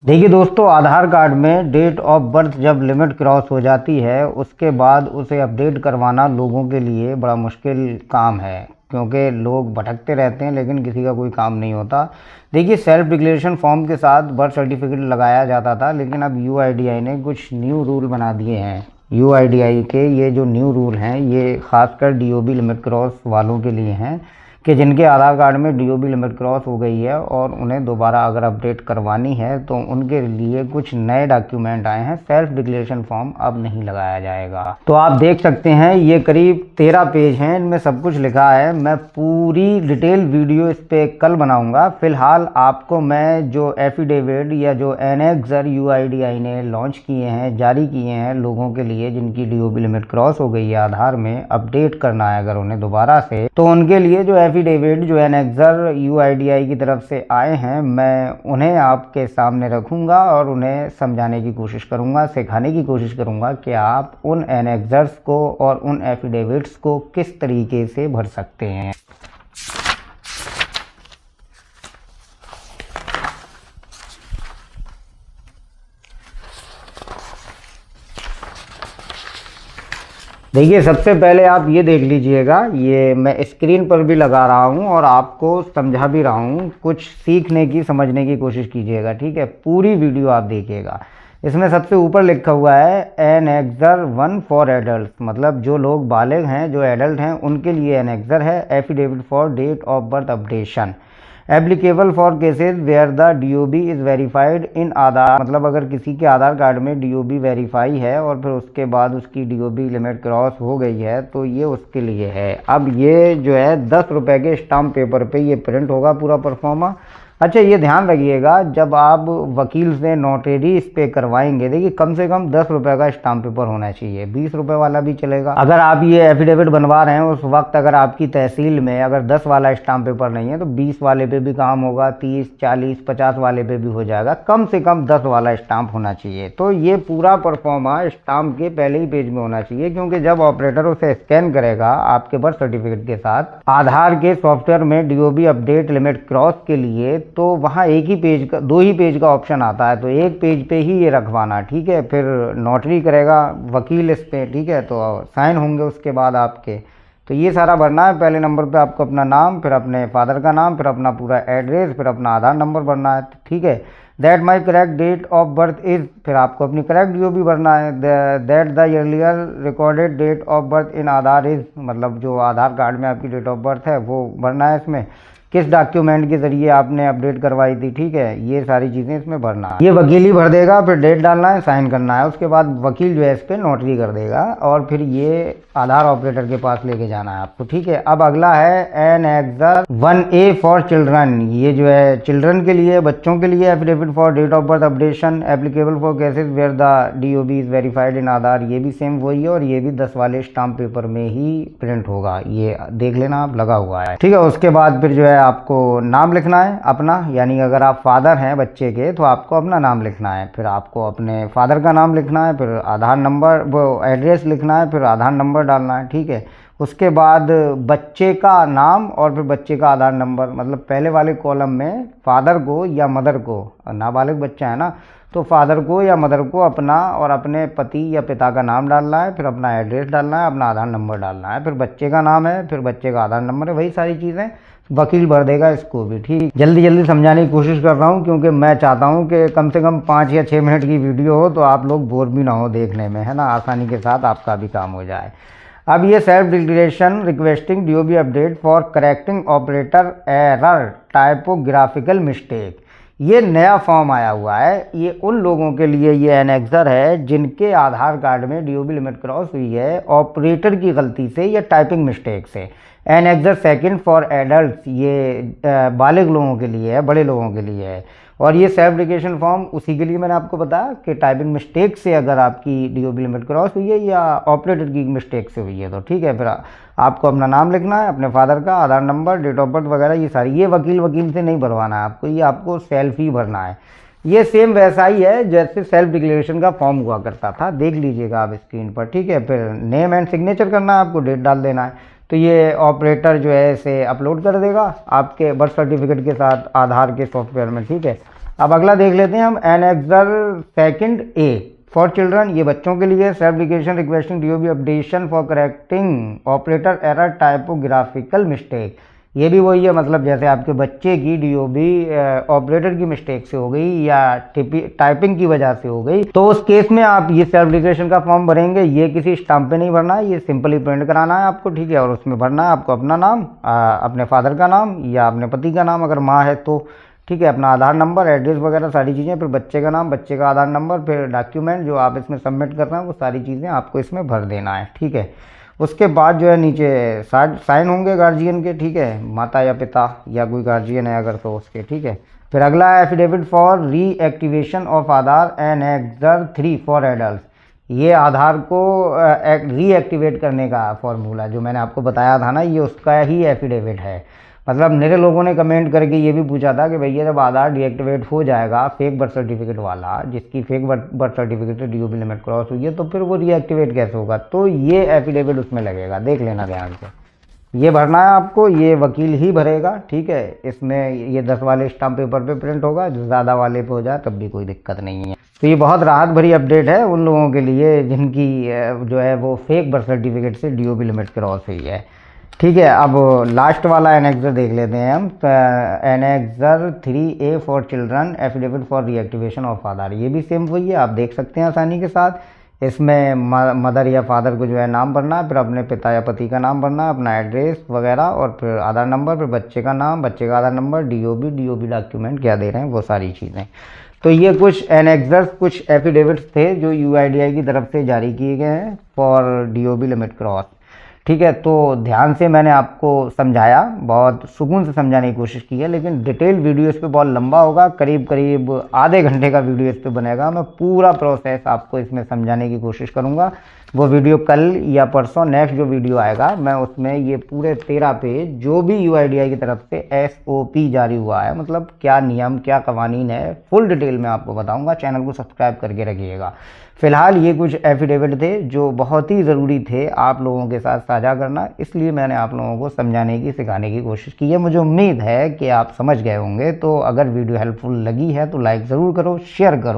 देखिए दोस्तों, आधार कार्ड में डेट ऑफ बर्थ जब लिमिट क्रॉस हो जाती है उसके बाद उसे अपडेट करवाना लोगों के लिए बड़ा मुश्किल काम है, क्योंकि लोग भटकते रहते हैं लेकिन किसी का कोई काम नहीं होता। देखिए, सेल्फ डिक्लेरेशन फॉर्म के साथ बर्थ सर्टिफिकेट लगाया जाता था, लेकिन अब यूआईडीआई ने कुछ न्यू रूल बना दिए हैं। यूआईडीआई के ये जो न्यू रूल हैं ये खासकर डीओबी लिमिट क्रॉस वालों के लिए हैं कि जिनके आधार कार्ड में डीओबी लिमिट क्रॉस हो गई है और उन्हें दोबारा अगर अपडेट करवानी है तो उनके लिए कुछ नए डॉक्यूमेंट आए हैं। सेल्फ डिक्लेरेशन फॉर्म अब नहीं लगाया जाएगा। तो आप देख सकते हैं ये करीब 13 पेज हैं, इनमें सब कुछ लिखा है। मैं पूरी डिटेल वीडियो इस पे कल बनाऊंगा। फिलहाल आपको मैं जो एफिडेविट या जो एनेक्सर यूआईडीआई ने लॉन्च किए हैं, जारी किए हैं लोगों के लिए जिनकी डीओबी लिमिट क्रॉस हो गई है आधार में, अपडेट करना है अगर उन्हें दोबारा से, तो उनके लिए जो एफिडेविट जो एनेक्सर यूआईडीआई की तरफ से आए हैं मैं उन्हें आपके सामने रखूंगा और उन्हें समझाने की कोशिश करूंगा, सिखाने की कोशिश करूंगा कि आप उन एनेक्सर्स को और उन एफिडेविट्स को किस तरीके से भर सकते हैं। देखिए, सबसे पहले आप ये देख लीजिएगा, ये मैं स्क्रीन पर भी लगा रहा हूँ और आपको समझा भी रहा हूँ। कुछ सीखने की, समझने की कोशिश कीजिएगा, ठीक है। पूरी वीडियो आप देखिएगा। इसमें सबसे ऊपर लिखा हुआ है एनेक्सर 1 फॉर एडल्ट, मतलब जो लोग बालिग हैं, जो एडल्ट हैं, उनके लिए एनेक्सर है। Affidavit for date of birth updation applicable for cases where the DOB is verified in Aadhaar, मतलब अगर किसी के आधार कार्ड में डीओबी वेरीफाई है और फिर उसके बाद उसकी डीओबी लिमिट क्रॉस हो गई है तो ये उसके लिए है। अब ये जो है 10 रुपये के स्टाम्प पेपर पे ये प्रिंट होगा पूरा परफॉर्मा। अच्छा, ये ध्यान रखिएगा जब आप वकील से नोटरी इस पे करवाएंगे, देखिए कम से कम 10 रुपये का स्टाम्प पेपर होना चाहिए, 20 रुपये वाला भी चलेगा। अगर आप ये एफिडेविट बनवा रहे हैं उस वक्त अगर आपकी तहसील में अगर 10 वाला स्टाम्प पेपर नहीं है तो 20 वाले पे भी काम होगा, 30, 40, 50 वाले पे भी हो जाएगा। कम से कम 10 वाला स्टाम्प होना चाहिए। तो ये पूरा परफॉर्मा स्टाम्प के पहले ही पेज में होना चाहिए, क्योंकि जब ऑपरेटर उसे स्कैन करेगा आपके बर्थ सर्टिफिकेट के साथ आधार के सॉफ्टवेयर में डीओबी अपडेट लिमिट क्रॉस के लिए, तो वहाँ एक ही पेज का, 2 ही पेज का ऑप्शन आता है, तो एक पेज पे ही ये रखवाना, ठीक है। फिर नोटरी करेगा वकील इस पे, ठीक है, तो साइन होंगे उसके बाद आपके। तो ये सारा भरना है। पहले नंबर पे आपको अपना नाम, फिर अपने फादर का नाम, फिर अपना पूरा एड्रेस, फिर अपना आधार नंबर भरना है, ठीक है। That my correct date of birth is, फिर आपको अपनी करेक्ट डीओबी भरना है। That the earlier recorded date of birth in Aadhaar is, मतलब जो आधार कार्ड में आपकी डेट ऑफ बर्थ है वो भरना है। इसमें किस डॉक्यूमेंट के ज़रिए आपने अपडेट करवाई थी, ठीक है, ये सारी चीज़ें इसमें भरना है। ये वकील ही भर देगा, फिर डेट डालना है, साइन करना है, उसके बाद वकील जो है इस पर नोटरी कर देगा और फिर ये आधार ऑपरेटर के पास लेके जाना है आपको, ठीक है। अब अगला है एनेक्सर 1A फॉर चिल्ड्रन, ये जो है चिल्ड्रन के लिए, बच्चों के लिए affidavit for date of birth updation applicable for cases where the DOB is verified in Aadhaar. ये भी सेम वही है और ये भी 10 वाले स्टाम्प पेपर में ही प्रिंट होगा, ये देख लेना आप, लगा हुआ है, ठीक है। उसके बाद फिर जो है आपको नाम लिखना है अपना, यानी अगर आप फादर हैं बच्चे के तो आपको अपना नाम लिखना है, फिर आपको अपने फादर का नाम लिखना है, फिर आधार नंबर, वो एड्रेस लिखना है, फिर आधार नंबर डालना है, ठीक है। उसके बाद बच्चे का नाम और फिर बच्चे का आधार नंबर, मतलब पहले वाले कॉलम में फादर को या मदर को, नाबालिग बच्चा है ना, तो फादर को या मदर को अपना और अपने पति या पिता का नाम डालना है, फिर अपना एड्रेस डालना है, अपना आधार नंबर डालना है, फिर बच्चे का नाम है, फिर बच्चे का आधार नंबर है, वही सारी चीज़ें वकील भर देगा इसको भी, ठीक। जल्दी जल्दी समझाने की कोशिश कर रहा हूँ क्योंकि मैं चाहता हूँ कि कम से कम 5 या 6 मिनट की वीडियो हो तो आप लोग बोर भी ना हो देखने में, है ना, आसानी के साथ आपका भी काम हो जाए। अब ये self declaration requesting DOB update for correcting operator error typographical mistake, ये नया फॉर्म आया हुआ है। ये उन लोगों के लिए ये एनेक्सर है जिनके आधार कार्ड में डीओबी लिमिट क्रॉस हुई है ऑपरेटर की गलती से या टाइपिंग मिस्टेक से। एनेक्सर 2 फॉर एडल्ट, ये बालिग लोगों के लिए है, बड़े लोगों के लिए है। और ये सेल्फ डिक्लेरेशन फॉर्म उसी के लिए मैंने आपको बताया कि टाइपिंग मिस्टेक से अगर आपकी डीओबी लिमिट क्रॉस हुई है या ऑपरेटर की मिस्टेक से हुई है तो ठीक है। फिर आपको अपना नाम लिखना है, अपने फादर का, आधार नंबर, डेट ऑफ बर्थ वगैरह, ये सारी, ये वकील से नहीं भरवाना है आपको, ये आपको सेल्फ ही भरना है। ये सेम वैसा ही है जैसे सेल्फ डिक्लेरेशन का फॉर्म हुआ करता था, देख लीजिएगा आप स्क्रीन पर, ठीक है। फिर नेम एंड सिग्नेचर करना है आपको, डेट डाल देना है, तो ये ऑपरेटर जो है इसे अपलोड कर देगा आपके बर्थ सर्टिफिकेट के साथ आधार के सॉफ्टवेयर में, ठीक है। अब अगला देख लेते हैं हम annexure second A for children, ये बच्चों के लिए self application requesting DOB updation for correcting operator error typographical mistake. ये भी वही है, मतलब जैसे आपके बच्चे की डीओबी ऑपरेटर की मिस्टेक से हो गई या टाइपिंग की वजह से हो गई, तो उस केस में आप ये सेल्फ एप्लीकेशन का फॉर्म भरेंगे। ये किसी स्टाम्प पे नहीं भरना है, ये सिंपली प्रिंट कराना है आपको, ठीक है। और उसमें भरना है आपको अपना नाम, अपने फादर का नाम या अपने पति का नाम अगर माँ है तो, ठीक है, अपना आधार नंबर, एड्रेस वगैरह सारी चीज़ें, फिर बच्चे का नाम, बच्चे का आधार नंबर, फिर डॉक्यूमेंट जो आप इसमें सबमिट कर रहे हैं वो सारी चीज़ें आपको इसमें भर देना है, ठीक है। उसके बाद जो है नीचे साइन होंगे गार्जियन के, ठीक है, माता या पिता या कोई गार्जियन है अगर तो उसके, ठीक है। फिर अगला है affidavit for reactivation of Aadhaar annexure 3 for adult. ये आधार को रीएक्टिवेट करने का फॉर्मूला जो मैंने आपको बताया था ना, ये उसका ही एफिडेविट है। मतलब मेरे लोगों ने कमेंट करके ये भी पूछा था कि भैया जब आधार डीएक्टिवेट हो जाएगा फेक बर्थ सर्टिफिकेट वाला, जिसकी फेक बर्थ सर्टिफिकेट से डीओबी लिमिट क्रॉस हुई है, तो फिर वो रीएक्टिवेट कैसे होगा। तो ये एफिडेविट उसमें लगेगा, देख लेना ध्यान से। ये भरना है आपको, ये वकील ही भरेगा, ठीक है। इसमें ये 10 वाले स्टाम्प पेपर पे प्रिंट होगा, जो ज़्यादा वाले पे हो जाए तब भी कोई दिक्कत नहीं है। तो ये बहुत राहत भरी अपडेट है उन लोगों के लिए जिनकी जो है वो फेक बर्थ सर्टिफिकेट से डीओबी लिमिट क्रॉस हुई है, ठीक है। अब लास्ट वाला एनेक्सर देख लेते हैं हम, annexure 3A for children affidavit for reactivation of Aadhaar. ये भी सेम वही है, आप देख सकते हैं आसानी के साथ। इसमें मदर या फादर को जो है नाम भरना है, फिर अपने पिता या पति का नाम भरना है, अपना एड्रेस वगैरह, और फिर आधार नंबर, फिर बच्चे का नाम, बच्चे का आधार नंबर, डीओबी डॉक्यूमेंट क्या दे रहे हैं वो सारी चीज़ें। तो ये कुछ एनेक्सर्स, कुछ एफिडेविट्स थे जो यूआईडीआई की तरफ से जारी किए गए हैं फॉर डीओबी लिमिट क्रॉस, ठीक है। तो ध्यान से मैंने आपको समझाया, बहुत सुकून से समझाने की कोशिश की है, लेकिन डिटेल वीडियो इस पे बहुत लंबा होगा, करीब करीब आधे घंटे का वीडियो इस पे बनेगा। मैं पूरा प्रोसेस आपको इसमें समझाने की कोशिश करूँगा। वो वीडियो कल या परसों नेक्स्ट जो वीडियो आएगा, मैं उसमें ये पूरे 13 पेज जो भी यूआईडीआई की तरफ से एसओपी जारी हुआ है, मतलब क्या नियम क्या कवानीन है, फुल डिटेल में आपको बताऊँगा। चैनल को सब्सक्राइब करके रखिएगा। फिलहाल ये कुछ एफिडेविट थे जो बहुत ही ज़रूरी थे आप लोगों के साथ साझा करना, इसलिए मैंने आप लोगों को समझाने की, सिखाने की कोशिश की है। मुझे उम्मीद है कि आप समझ गए होंगे। तो अगर वीडियो हेल्पफुल लगी है तो लाइक ज़रूर करो, शेयर करो।